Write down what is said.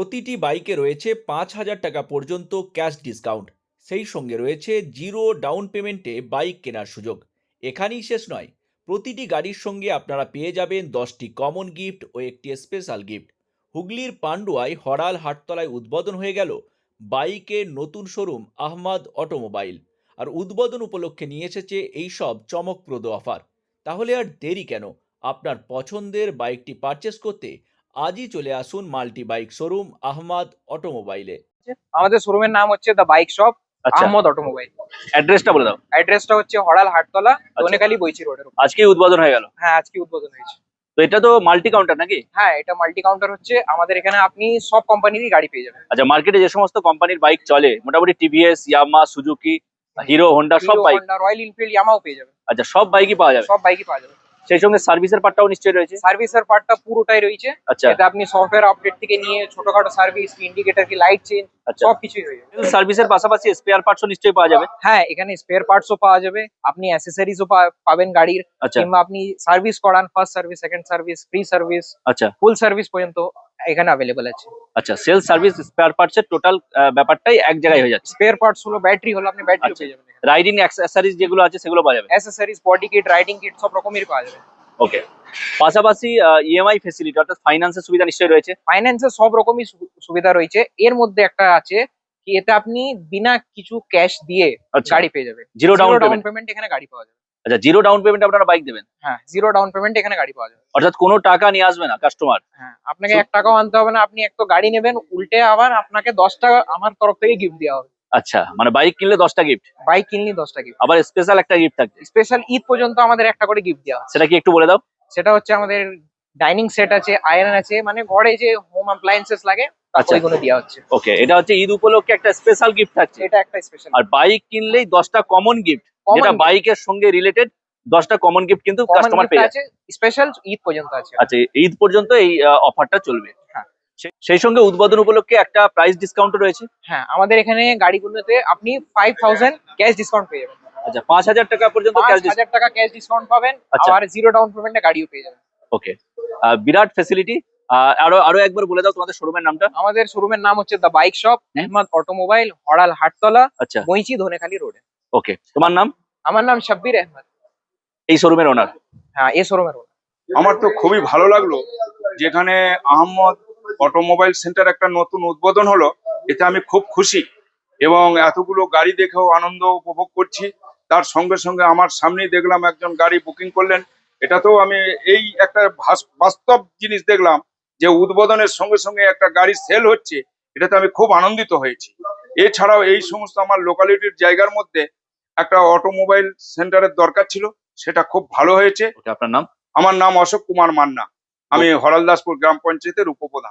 প্রতিটি বাইকে রয়েছে ৫,০০০ টাকা পর্যন্ত ক্যাশ ডিসকাউন্ট। সেই সঙ্গে রয়েছে জিরো ডাউন পেমেন্টে বাইক কেনার সুযোগ। এখানেই শেষ নয়, প্রতিটি গাড়ির সঙ্গে আপনারা পেয়ে যাবেন ১০টি কমন গিফট ও একটি স্পেশাল গিফট। হুগলির পান্ডুয়ায় হরাল হাটতলায় উদ্বোধন হয়ে গেল বাইকের নতুন শোরুম আহমাদ অটোমোবাইল। আর উদ্বোধন উপলক্ষে নিয়ে এসেছে এইসব চমকপ্রদ অফার। তাহলে আর দেরি কেন? আপনার পছন্দের বাইকটি পারচেস করতে আজই চলে আসুন মাল্টি বাইক শোরুম আহমাদ অটোমোবাইলে। আমাদের শোরুমের নাম হচ্ছে দ্য বাইক শপ আচ্ছা, আহমদ অটোমোবাইল। অ্যাড্রেসটা বলে দাও। অ্যাড্রেসটা হচ্ছে হড়াল হাটতলা, দোনেখালি বৈচি রোডের উপর। আজকেই উদ্বোধন হয়ে গেল। হ্যাঁ, আজকে উদ্বোধন হয়েছে। তো এটা তো মাল্টি কাউন্টার নাকি? হ্যাঁ, এটা মাল্টি কাউন্টার হচ্ছে। আমাদের এখানে আপনি সব কোম্পানিরই গাড়ি পেয়ে যাবেন। আচ্ছা, মার্কেটে যে সমস্ত কোম্পানির বাইক চলে মোটামুটি TVS, Yamaha, Suzuki, Hero, Honda সব Hero, bike. Honda, Royal Enfield, ইয়ামাও পেয়ে যাবেন। আচ্ছা, সব বাইকই পাওয়া যাবে। সব বাইকই পাওয়া যাবে। সেই সঙ্গে সার্ভিসের পার্টটাও নিশ্চয়ই রয়েছে। সার্ভিসের পার্টটা পুরোটাই রয়েছে। আচ্ছা, এটা আপনি সফটওয়্যার আপডেট থেকে নিয়ে ছোটখাটো সার্ভিস, ইন্ডিকেটর কি লাইট চেঞ্জ, আচ্ছা। সবকিছুই হয়ে যাবে। সার্ভিসের পাশাপাশি স্পেয়ার পার্টসও নিশ্চয়ই পাওয়া যাবে। হ্যাঁ, এখানে স্পেয়ার পার্টসও পাওয়া যাবে, আপনি অ্যাসেসরিজও পাবেন গাড়ির। আচ্ছা, কিংবা আপনি সার্ভিস করান, first service, second service, free service, আচ্ছা, ফুল সার্ভিস পর্যন্ত এখানে অ্যাভেলেবল আছে। আচ্ছা। সেলস, সার্ভিস, স্পেয়ার পার্টসের টোটাল ব্যাপারটাই এক জায়গায় হয়ে যাচ্ছে। স্পেয়ার পার্টস হলো, ব্যাটারি হলো, আপনি ব্যাটারিও আচ্ছা। পেয়ে যাবেন। রাইডিং অ্যাক্সেসরিজ যেগুলো আছে সেগুলো পাওয়া যাবে। Accessories, body kit, riding kit সব রকমেরই পাওয়া যাবে। ওকে। পাশাপাশি ইএমআই ফেসিলিটি অর্থাৎ ফাইন্যান্সের সুবিধা নিশ্চয়ই রয়েছে। ফাইন্যান্সের সব রকমই সুবিধা রয়েছে। এর মধ্যে একটা আছে কি, এতে আপনি বিনা কিছু ক্যাশ দিয়ে আচ্ছা, গাড়ি পেয়ে যাবেন। Zero down down payment. Payment এখানে গাড়ি পাওয়া যাবে। আচ্ছা, জিরো ডাউন পেমেন্ট আপনারা বাইক দেবেন? হ্যাঁ, জিরো ডাউন পেমেন্ট এখানে গাড়ি পাওয়া যাবে। অর্থাৎ কোনো টাকা নিয়ে আসবে না কাস্টমার। হ্যাঁ, আপনাকে 1 টাকাও আনতে হবে না। আপনি একটা গাড়ি নেবেন, উল্টে আবার আপনাকে 10 টাকা আমার তরফ থেকে গিফট দেওয়া হবে। আচ্ছা, মানে বাইক কিনলে 10টা গিফট, বাইক কিনলে 10 টা গিফট। আবার স্পেশাল একটা গিফট থাকবে। স্পেশাল ঈদ পর্যন্ত আমাদের একটা করে গিফট দেওয়া হয়। সেটা কি একটু বলে দাও? সেটা হচ্ছে আমাদের ডাইনিং সেট আছে, আয়রন আছে, মানে ঘরে যে হোম অ্যাপ্লায়েন্সেস লাগে আচ্ছা, ওইগুলো দেওয়া হচ্ছে। ওকে। এটা হচ্ছে ঈদ উপলক্ষে একটা স্পেশাল গিফট থাকছে। এটা একটা স্পেশাল। আর বাইক কিনলেই 10টা কমন গিফট, যেটা gift। বাইকের সঙ্গে রিলেটেড 10টা কমন গিফট কিন্তু কমন কাস্টমার গিফট পেয়ে আছে, যাচ্ছে। স্পেশাল ঈদ পর্যন্ত আছে। আচ্ছা, ঈদ পর্যন্ত এই অফারটা চলবে। হ্যাঁ। সেই সঙ্গে উদ্বোধন উপলক্ষে একটা প্রাইস ডিসকাউন্ট রয়েছে। হ্যাঁ, আমাদের এখানে গাড়িগুলোতে আপনি 5000 ক্যাশ ডিসকাউন্ট পেয়ে যাবেন। আচ্ছা, 5,000 টাকা পর্যন্ত ক্যাশ ডিসকাউন্ট। 5000 টাকা ক্যাশ ডিসকাউন্ট পাবেন। আচ্ছা। আর জিরো ডাউন পেমেন্টে গাড়িও পেয়ে যাবেন। ওকে, বিরাট ফ্যাসিলিটি। আরো আরো একবার বলে দাও তোমাদের শোরুমের নামটা। আমাদের শোরুমের নাম হচ্ছে the bike shop Ahmad automobile, Haral Hattala, আচ্ছা, বৈচি, ধনেখালি রোডে। ওকে। তোমার নাম? আমার নাম শাব্বির আহমদ। এই শোরুমের ওনার। হ্যাঁ, এই শোরুমের। আমার তো খুবই ভালো লাগলো যেখানে আহমদ অটোমোবাইল সেন্টার একটা নতুন উদ্বোধন হলো, এতে আমি খুব খুশি এবং এতগুলো গাড়ি দেখেও আনন্দ উপভোগ করছি। তার সঙ্গে সঙ্গে আমার সামনেই দেখলাম একজন গাড়ি বুকিং করলেন। এটাতেও আমি এই একটা বাস্তব জিনিস দেখলাম যে উদ্বোধনের সঙ্গে সঙ্গে একটা গাড়ি সেল হচ্ছে, এটাতে আমি খুব আনন্দিত হয়েছি। এছাড়াও এই সমস্ত আমার লোকালিটির জায়গার মধ্যে একটা অটোমোবাইল সেন্টারের দরকার ছিল, সেটা খুব ভালো হয়েছে। ওকে, আপনার নাম? আমার নাম অশোক কুমার মান্না। আমি হরলদাসপুর গ্রাম পঞ্চায়েতের উপপ্রধান।